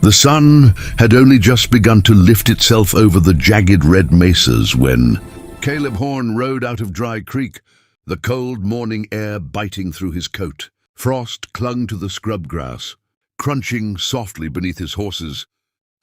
The sun had only just begun to lift itself over the jagged red mesas when Caleb Horn rode out of Dry Creek, the cold morning air biting through his coat. Frost clung to the scrub grass, crunching softly beneath his horse's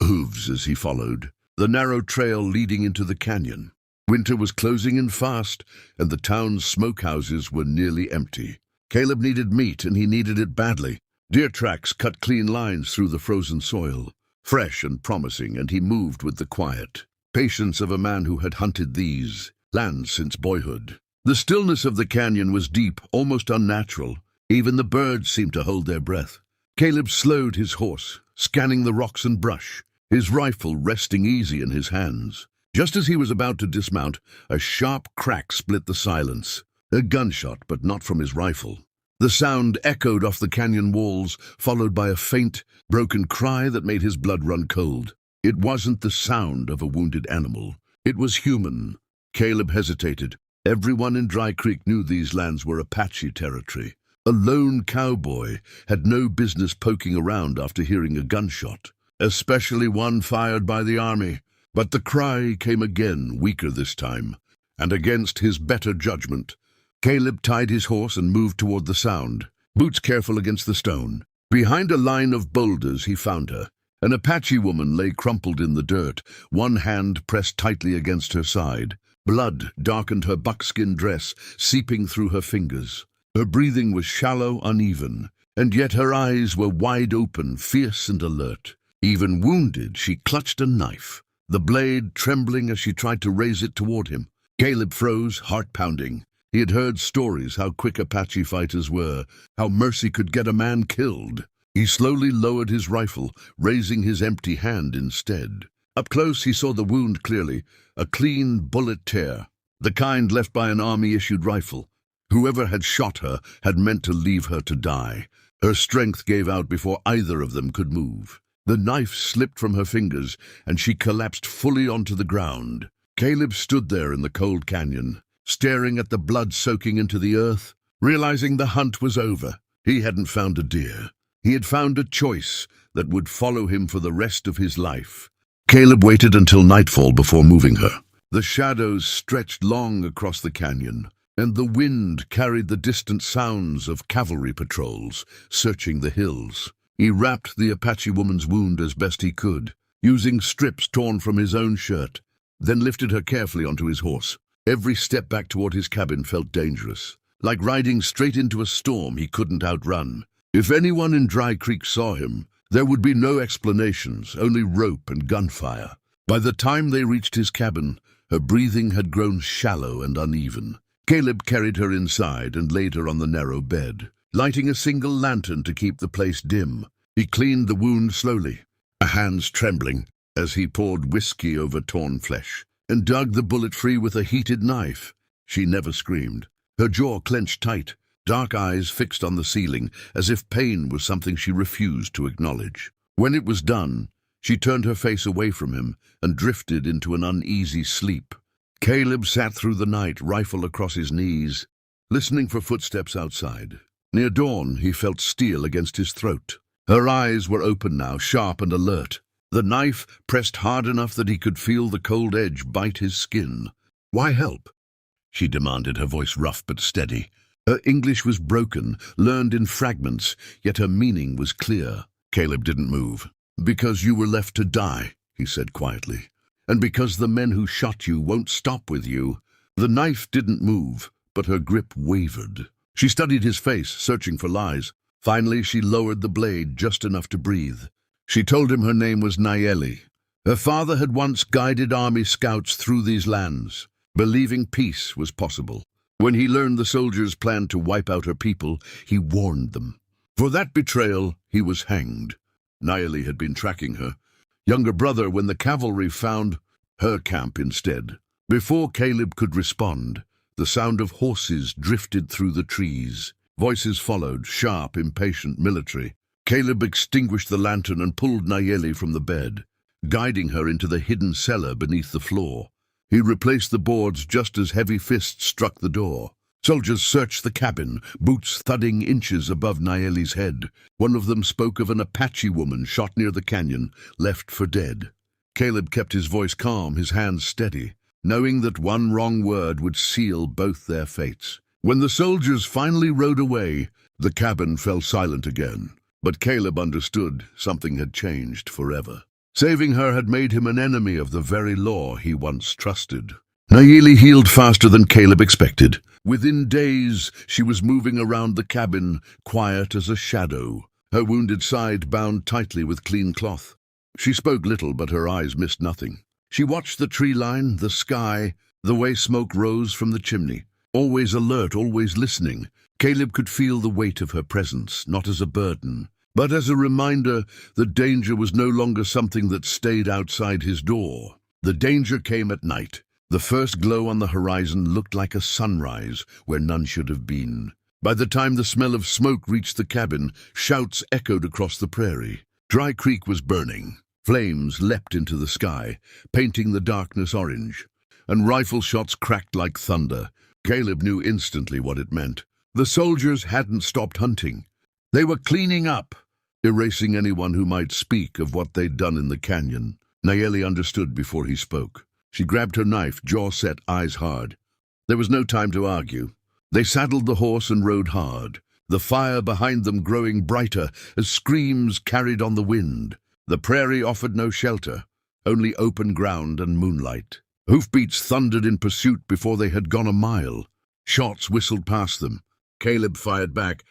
hooves as he followed the narrow trail leading into the canyon. Winter was closing in fast, and the town's smokehouses were nearly empty. Caleb needed meat, and he needed it badly. Deer tracks cut clean lines through the frozen soil, fresh and promising, and he moved with the quiet patience of a man who had hunted these lands since boyhood. The stillness of the canyon was deep, almost unnatural. Even the birds seemed to hold their breath. Caleb slowed his horse, scanning the rocks and brush, his rifle resting easy in his hands. Just as he was about to dismount, a sharp crack split the silence. A gunshot, but not from his rifle. The sound echoed off the canyon walls, followed by a faint, broken cry that made his blood run cold. It wasn't the sound of a wounded animal. It was human. Caleb hesitated. Everyone in Dry Creek knew these lands were Apache territory. A lone cowboy had no business poking around after hearing a gunshot, especially one fired by the army. But the cry came again, weaker this time, and against his better judgment, Caleb tied his horse and moved toward the sound, boots careful against the stone. Behind a line of boulders he found her. An Apache woman lay crumpled in the dirt, one hand pressed tightly against her side. Blood darkened her buckskin dress, seeping through her fingers. Her breathing was shallow, uneven, and yet her eyes were wide open, fierce and alert. Even wounded, she clutched a knife, the blade trembling as she tried to raise it toward him. Caleb froze, heart pounding. He had heard stories how quick Apache fighters were, how mercy could get a man killed. He slowly lowered his rifle, raising his empty hand instead. Up close he saw the wound clearly, a clean bullet tear, the kind left by an army-issued rifle. Whoever had shot her had meant to leave her to die. Her strength gave out before either of them could move. The knife slipped from her fingers, and she collapsed fully onto the ground. Caleb stood there in the cold canyon, staring at the blood soaking into the earth, realizing the hunt was over. He hadn't found a deer. He had found a choice that would follow him for the rest of his life. Caleb waited until nightfall before moving her. The shadows stretched long across the canyon, and the wind carried the distant sounds of cavalry patrols searching the hills. He wrapped the Apache woman's wound as best he could, using strips torn from his own shirt, then lifted her carefully onto his horse. Every step back toward his cabin felt dangerous, like riding straight into a storm he couldn't outrun. If anyone in Dry Creek saw him, there would be no explanations, only rope and gunfire. By the time they reached his cabin, her breathing had grown shallow and uneven. Caleb carried her inside and laid her on the narrow bed, lighting a single lantern to keep the place dim. He cleaned the wound slowly, hands trembling, as he poured whiskey over torn flesh, and dug the bullet free with a heated knife. She never screamed. Her jaw clenched tight, dark eyes fixed on the ceiling, as if pain was something she refused to acknowledge. When it was done, she turned her face away from him and drifted into an uneasy sleep. Caleb sat through the night, rifle across his knees, listening for footsteps outside. Near dawn, he felt steel against his throat. Her eyes were open now, sharp and alert. The knife pressed hard enough that he could feel the cold edge bite his skin. "Why help?" she demanded, her voice rough but steady. Her English was broken, learned in fragments, yet her meaning was clear. Caleb didn't move. "Because you were left to die," he said quietly. "And because the men who shot you won't stop with you." The knife didn't move, but her grip wavered. She studied his face, searching for lies. Finally, she lowered the blade just enough to breathe. She told him her name was Nayeli. Her father had once guided army scouts through these lands, believing peace was possible. When he learned the soldiers planned to wipe out her people, he warned them. For that betrayal, he was hanged. Nayeli had been tracking her younger brother when the cavalry found her camp instead. Before Caleb could respond, the sound of horses drifted through the trees. Voices followed, sharp, impatient, military. Caleb extinguished the lantern and pulled Nayeli from the bed, guiding her into the hidden cellar beneath the floor. He replaced the boards just as heavy fists struck the door. Soldiers searched the cabin, boots thudding inches above Nayeli's head. One of them spoke of an Apache woman shot near the canyon, left for dead. Caleb kept his voice calm, his hands steady, knowing that one wrong word would seal both their fates. When the soldiers finally rode away, the cabin fell silent again. But Caleb understood something had changed forever. Saving her had made him an enemy of the very law he once trusted. Nayeli healed faster than Caleb expected. Within days, she was moving around the cabin, quiet as a shadow, her wounded side bound tightly with clean cloth. She spoke little, but her eyes missed nothing. She watched the tree line, the sky, the way smoke rose from the chimney. Always alert, always listening, Caleb could feel the weight of her presence, not as a burden, but as a reminder that danger was no longer something that stayed outside his door. The danger came at night. The first glow on the horizon looked like a sunrise where none should have been. By the time the smell of smoke reached the cabin, shouts echoed across the prairie. Dry Creek was burning. Flames leapt into the sky, painting the darkness orange, and rifle shots cracked like thunder. Caleb knew instantly what it meant. The soldiers hadn't stopped hunting. They were cleaning up, erasing anyone who might speak of what they'd done in the canyon. Nayeli understood before he spoke. She grabbed her knife, jaw set, eyes hard. There was no time to argue. They saddled the horse and rode hard, the fire behind them growing brighter as screams carried on the wind. The prairie offered no shelter, only open ground and moonlight. Hoofbeats thundered in pursuit before they had gone a mile. Shots whistled past them. Caleb fired back,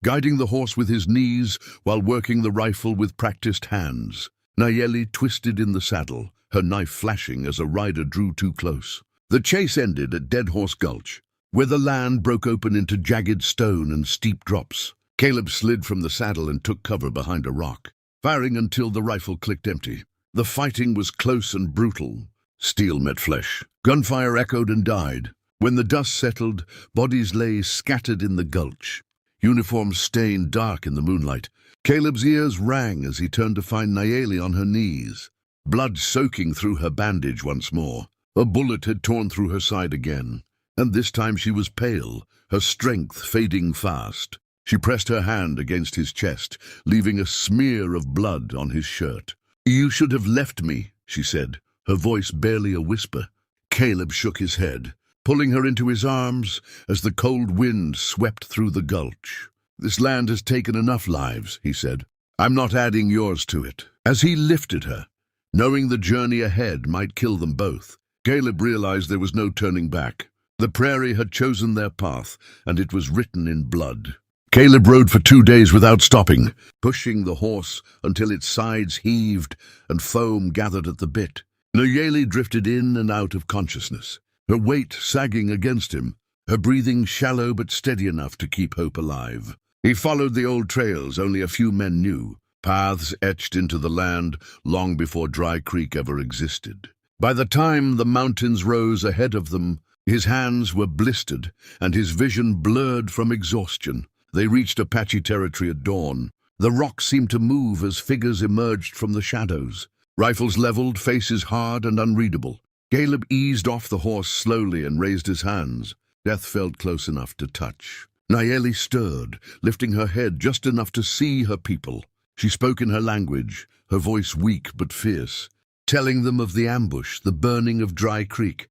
guiding the horse with his knees while working the rifle with practiced hands. Nayeli twisted in the saddle, her knife flashing as a rider drew too close. The chase ended at Dead Horse Gulch, where the land broke open into jagged stone and steep drops. Caleb slid from the saddle and took cover behind a rock, firing until the rifle clicked empty. The fighting was close and brutal. Steel met flesh. Gunfire echoed and died. When the dust settled, bodies lay scattered in the gulch, uniforms stained dark in the moonlight. Caleb's ears rang as he turned to find Nayeli on her knees, blood soaking through her bandage once more. A bullet had torn through her side again, and this time she was pale, her strength fading fast. She pressed her hand against his chest, leaving a smear of blood on his shirt. "You should have left me," she said, her voice barely a whisper. Caleb shook his head, pulling her into his arms as the cold wind swept through the gulch. "This land has taken enough lives," he said. "I'm not adding yours to it." As he lifted her, knowing the journey ahead might kill them both, Caleb realized there was no turning back. The prairie had chosen their path, and it was written in blood. Caleb rode for 2 days without stopping, pushing the horse until its sides heaved and foam gathered at the bit. Nayeli drifted in and out of consciousness, her weight sagging against him, her breathing shallow but steady enough to keep hope alive. He followed the old trails only a few men knew, paths etched into the land long before Dry Creek ever existed. By the time the mountains rose ahead of them, his hands were blistered and his vision blurred from exhaustion. They reached Apache territory at dawn. The rocks seemed to move as figures emerged from the shadows. Rifles leveled, faces hard and unreadable. Caleb eased off the horse slowly and raised his hands. Death felt close enough to touch. Nayeli stirred, lifting her head just enough to see her people. She spoke in her language, her voice weak but fierce, telling them of the ambush, the burning of Dry Creek,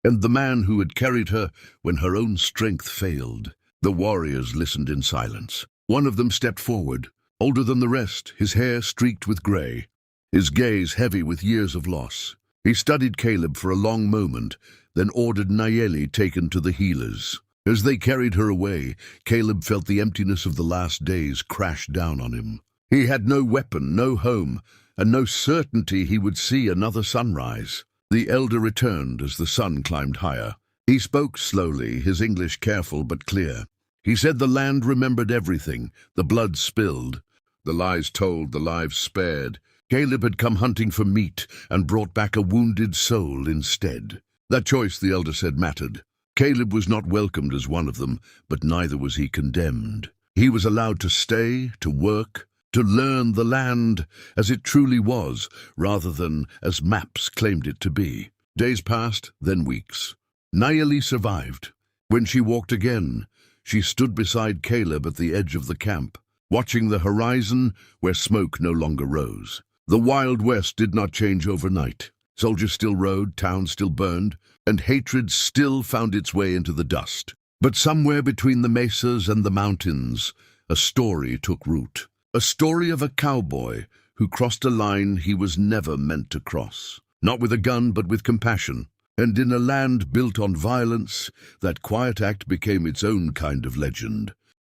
and the man who had carried her when her own strength failed. The warriors listened in silence. One of them stepped forward, older than the rest, his hair streaked with gray, his gaze heavy with years of loss. He studied Caleb for a long moment, then ordered Nayeli taken to the healers. As they carried her away, Caleb felt the emptiness of the last days crash down on him. He had no weapon, no home, and no certainty he would see another sunrise. The elder returned as the sun climbed higher. He spoke slowly, his English careful but clear. He said the land remembered everything, the blood spilled, the lies told, the lives spared. Caleb had come hunting for meat and brought back a wounded soul instead. That choice, the elder said, mattered. Caleb was not welcomed as one of them, but neither was he condemned. He was allowed to stay, to work, to learn the land as it truly was, rather than as maps claimed it to be. Days passed, then weeks. Nayeli survived. When she walked again, she stood beside Caleb at the edge of the camp, watching the horizon where smoke no longer rose. The Wild West did not change overnight. Soldiers still rode, towns still burned, and hatred still found its way into the dust. But somewhere between the mesas and the mountains, a story took root. A story of a cowboy who crossed a line he was never meant to cross. Not with a gun, but with compassion. And in a land built on violence, that quiet act became its own kind of legend.